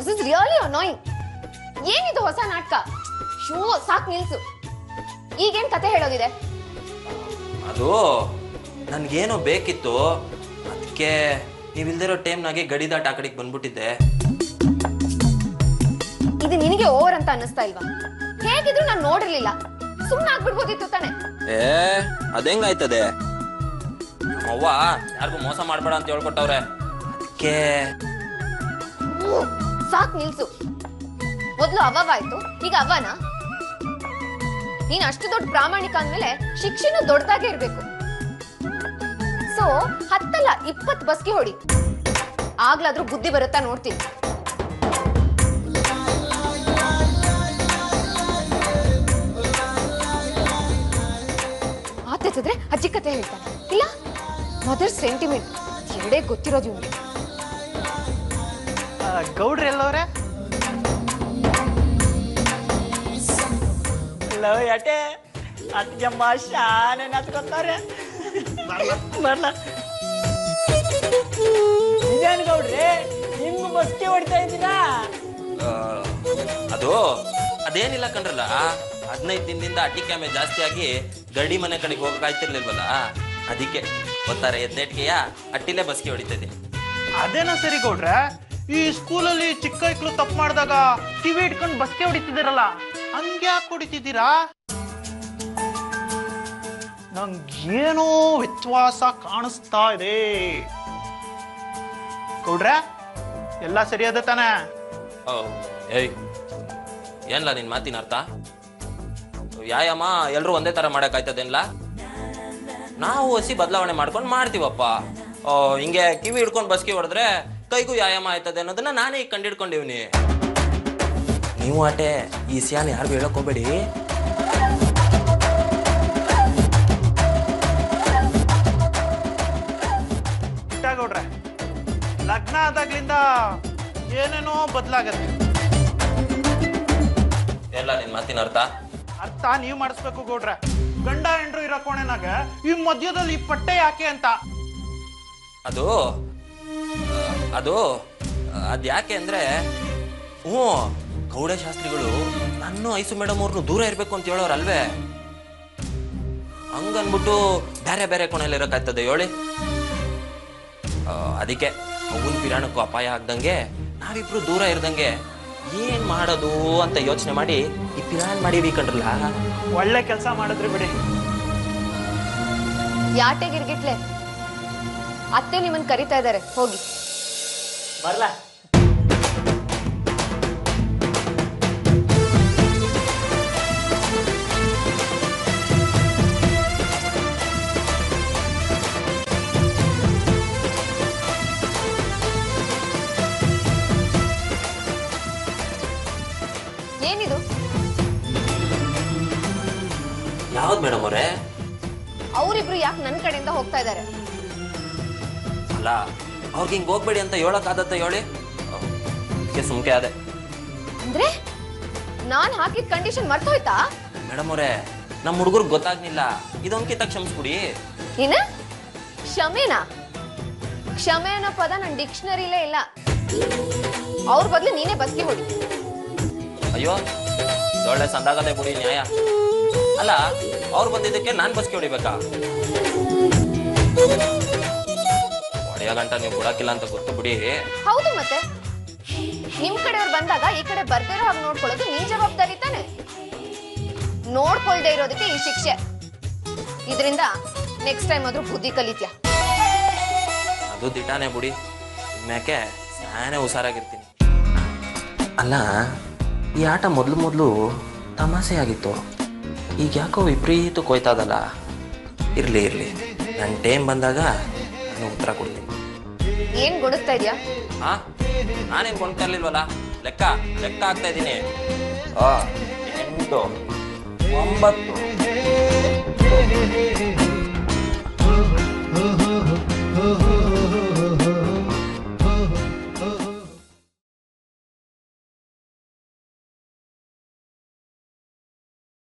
This is really annoying. ಏನಿದು ಹೊಸ ನಾಟಕ? ಶೋ ಸಾಕ್ ನಿಲ್ಸು. ಈಗೇನ್ ಕತೆ ಹೇಳೋದಿದೆ? ಅದು ನನ್ಗೇನೋ ಬೇಕಿತ್ತು, ಅದಕ್ಕೆ ನೀವಿಲ್ದಿರೋ ಟೈಮ್ನಾಗೆ ಗಡಿ ದಾಟ ಆ ಕಡೆಗೆ ಬಂದ್ಬಿಟ್ಟಿದ್ದೆ. ಇದು ನಿನಗೆ ಓವರ್ ಅಂತ ಅನ್ನಿಸ್ತಾ ಇಲ್ವಾ? ಹೇಗಿದ್ರು ನಾನು ನೋಡಿರ್ಲಿಲ್ಲ, ಸುಮ್ಮನೆ ಆಗ್ಬಿಡ್ಬೋದಿತ್ತು ತಾನೆ. ಅದೇಂಗಾಯ್ತದೆ? ಅವ್ವ ಯಾರಿಗೂ ಮೋಸ ಮಾಡ್ಬೇಡ ಅಂತ ಹೇಳ್ಕೊಟ್ಟವ್ರೆ, ಅದಕ್ಕೆ. ಸಾಕ್ ನಿಲ್ಸು. ಮೊದ್ಲು ಅವ್ವಾಯ್ತು, ಈಗ ಅವ್ವನ. ನೀನ್ ಅಷ್ಟು ದೊಡ್ಡ ಪ್ರಾಮಾಣಿಕ ಅಂದ್ಮೇಲೆ ಶಿಕ್ಷೆನೂ ದೊಡ್ಡದಾಗೆ ಇರ್ಬೇಕು. ಸೊ 10 ಅಲ್ಲ 20 ಬಸ್ಗೆ ಹೊಡಿ, ಆಗ್ಲಾದ್ರೂ ಬುದ್ಧಿ ಬರುತ್ತಾ ನೋಡ್ತೀನಿ. ಆತೈತಿದ್ರೆ ಅಜ್ಜಿ ಕತೆ ಹೇಳ್ತಾನೆ, ಇಲ್ಲ ಮದರ್ ಸೆಂಟಿಮೆಂಟ್, ಎರಡೇ ಗೊತ್ತಿರೋದು ಇವ್ನಿಗೆ. ಗೌಡ್ರಿ ಎಲ್ಲವ್ರೆ? ಯಾಟೆ ಅತ್ಯಮ್ಮ ಶಾನೆ ನತ್ಕೊತಾರೆ. ಬರ್ಲ ಇದೇನು ಗೌಡ್ರಿ, ನಿಮ್ಗೂ ಬಸ್ಗೆ ಹೊಡಿತಾ ಇದ್ದೀರಾ? ಅದೇನಿಲ್ಲ ಕಣ್ರಲ್ಲ, 15 ದಿನದಿಂದ ಅಟ್ಟಿ ಕ್ಯಾಮೆ ಜಾಸ್ತಿ ಆಗಿ ಗಡಿ ಮನೆ ಕಡೆಗೆ ಹೋಗಕ್ಕಾಯ್ತಿರ್ಲಿಲ್ವಲ್ಲ, ಅದಕ್ಕೆ ಗೊತ್ತಾರೆ ಎದ್ದೇಟ್ಗೆಯ ಅಟ್ಟಿಲೇ ಬಸ್ಗೆ ಹೊಡಿತಾ ಇದ್ದೀನಿ. ಅದೇನೋ ಸರಿ ಗೌಡ್ರೆ, ಈ ಸ್ಕೂಲಲ್ಲಿ ಚಿಕ್ಕ ಮಕ್ಕಳು ತಪ್ಪು ಮಾಡಿದಾಗ ಟಿವಿ ಇಟ್ಕೊಂಡು ಬಸ್ಗೆ ಹೊಡಿತಿದ್ದೀರಲ್ಲ, ಹಂಗ್ಯಾಕೆ ಹೊಡಿತಿದ್ದೀರಾ? ನಂಗೇನೋ ವ್ಯತ್ಯಾಸ ಕಾಣಿಸ್ತಾ ಇದೆ. ಗೌಡ್ರೆ ಎಲ್ಲ ಸರಿಯಾದ ತಾನೆ? ಏಯ್ ಏನ್ಲ ನಿನ್ ಮಾತಿನ ಅರ್ಥ? ವ್ಯಾಯಾಮ ಎಲ್ರು ಒಂದೇ ತರ ಮಾಡಕ್ಕಾಯ್ತದೇನ್ಲ? ನಾವು ಹಸಿ ಬದಲಾವಣೆ ಮಾಡ್ಕೊಂಡು ಮಾಡ್ತೀವಪ್ಪ. ಹಿಂಗೆ ಕಿವಿ ಹಿಡ್ಕೊಂಡು ಬಸ್ಗೆ ಹೊಡೆದ್ರೆ ಕೈಗೂ ವ್ಯಾಯಾಮ ಆಯ್ತದೆ ಅನ್ನೋದನ್ನ ನಾನೇ ಈಗ ಕಂಡಿಡ್ಕೊಂಡಿವ್ನಿ. ನೀವು ಆಟೆ ಈ ಸಿಯಾನ ಯಾರಿಗೂ ಹೇಳಕ್ ಹೋಗ್ಬೇಡಿ. ಗೌಡ್ರೆ, ಲಗ್ನ ಆದಾಗ್ಲಿಂದ ಏನೇನೋ ಬದಲಾಗತ್ತೆ. ಎಲ್ಲ ನಿನ್ ಮಾತಿನ ಅರ್ಥ? ಅರ್ಥ ನೀವ್ ಮಾಡಿಸ್ಬೇಕು ಗೌಡ್ರೆ. ಗಂಡ ಹೆಂಡ್ರು ಇರೋ ಕೋಣೆನಾಗ ಈ ಮಧ್ಯದಲ್ಲಿ ಈ ಪಟ್ಟೆ ಯಾಕೆ ಅಂತ. ಅದು ಅದು ಅದ್ಯಾಕೆ ಅಂದ್ರೆ, ಗೌಡ ಶಾಸ್ತ್ರಿಗಳು ನಾನು ಐಸು ಮೇಡಮ್ ಅವ್ರನ್ನು ದೂರ ಇರ್ಬೇಕು ಅಂತ ಹೇಳೋರಲ್ವೇ, ಹಂಗನ್ಬಿಟ್ಟು ಬೇರೆ ಬೇರೆ ಕೋಣೆಯಲ್ಲಿ ಇರೋಕ್ಕಾಯ್ತದೆ ಹೇಳಿ? ಅದಕ್ಕೆ ಅವನ್ ಪಿರಾಣಕ್ಕೂ ಅಪಾಯ ಆಗ್ದಂಗೆ ನಾವಿಬ್ರು ದೂರ ಇರ್ದಂಗೆ ಏನ್ ಮಾಡೋದು ಅಂತ ಯೋಚನೆ ಮಾಡಿ ಈ ಪ್ಲಾನ್ ಮಾಡೀವಿ ಕಣ್ರಲ್ಲ. ಒಳ್ಳೆ ಕೆಲಸ ಮಾಡಿದ್ರಿ ಬಿಡಿ. ಯಾಟೆ ಗಿರ್ಗಿಟ್ಲೆ, ಅತ್ತೆ ನಿಮ್ಮನ್ ಕರಿತಾ ಇದ್ದಾರೆ, ಹೋಗಿ. ಬರ್ಲಾ? ಏನಿದು? ಯಾವ್ದು ಮೇಡಮ್ ಅವರೇ? ಅವರಿಬ್ರು ಯಾಕೆ ನನ್ನ ಕಡೆಯಿಂದ ಹೋಗ್ತಾ ಇದ್ದಾರೆ? ಅಲ್ಲ, ಅವ್ರಿಗೆ ಹಿಂಗ್ ಹೋಗ್ಬೇಡಿ ಅಂತ ಹೇಳಕ್ಕಾದತ್ತ ಹೇಳಿ? ಸುಮ್ಕೆ ಅದೇ. ಅಂದ್ರೆ ನಾನ್ ಹಾಕಿದ ಕಂಡೀಷನ್ ಮರ್ತೋಯ್ತಾ? ಮೇಡಮ್ ಅವರೇ, ನಮ್ಮ ಹುಡುಗರ್ಗೆ ಗೊತ್ತಾಗ್ಲಿಲ್ಲ, ಇದೊಂದ್ಕಿಂತ ಕ್ಷಮಿಸ್ಬಿಡಿ. ಏನ ಕ್ಷಮೆನಾ? ಕ್ಷಮೆ ಅನ್ನೋ ಪದ ನನ್ನ ಡಿಕ್ಷನರಿಲೇ ಇಲ್ಲ. ಅವ್ರ ಬದಲು ನೀನೇ ಬಸ್ಗೆ ಹೊಡಿ. ಅಯ್ಯೋ, ಒಳ್ಳೆ ಸಂದಾಗದೆ ಬಿಡಿ ನ್ಯಾಯ. ಅಲ್ಲ, ಅವ್ರು ಬಂದಿದ್ದಕ್ಕೆ ನಾನ್ ಬಸ್ಗೆ ಹೊಡಿಬೇಕಾ? ಹೊಡೆಯೋ ಗಂಟ ನೀವು ಕೊಡಕ್ಕಿಲ್ಲ ಅಂತ ಗೊತ್ತು ಬಿಡಿ. ಹೌದು, ಮತ್ತೆ ನಿಮ್ ಕಡೆಯವ್ರು ಬಂದಾಗ ಈ ಕಡೆ ಬರ್ದಿರೋ ಹಾಗೆ ನೋಡ್ಕೊಳ್ಳೋದು ನಿನ್ ಜವಾಬ್ದಾರಿ ತಾನೆ. ನೋಡ್ಕೊಳ್ದೆ ಇರೋದಕ್ಕೆ ಈ ಶಿಕ್ಷೆ. ಇದರಿಂದ ನೆಕ್ಸ್ಟ್ ಟೈಮ್ ಆದ್ರೂ ಬುದ್ಧಿ ಕಲಿತ್ಯಾ? ಅದು ದಿಟಾನೆ ಬಿಡಿ, ಇನ್ಮ್ಯಾಕೆ ನಾನೇ ಹುಷಾರಾಗಿರ್ತೀನಿ. ಅಲ್ಲ, ಈ ಆಟ ಮೊದಲು ತಮಾಷೆ ಆಗಿತ್ತು, ಈಗ ಯಾಕೋ ವಿಪರೀತ ಕೊಯ್ತದಲ್ಲ. ಇರ್ಲಿ ನನ್ನ ಟೈಮ್ ಬಂದಾಗ ನಾನು ಉತ್ತರ ಕೊಡ್ತೀನಿ. ಏನ್ ಗೊಡುತ್ತಾ ಇದೆಯಾ? ನಾನೇನ್ ಕೊಂಡ್ತಾ ಇರ್ಲಿಲ್ವಲ್ಲ, ಲೆಕ್ಕ ಆಗ್ತಾ ಇದ್ದೀನಿ. 8 9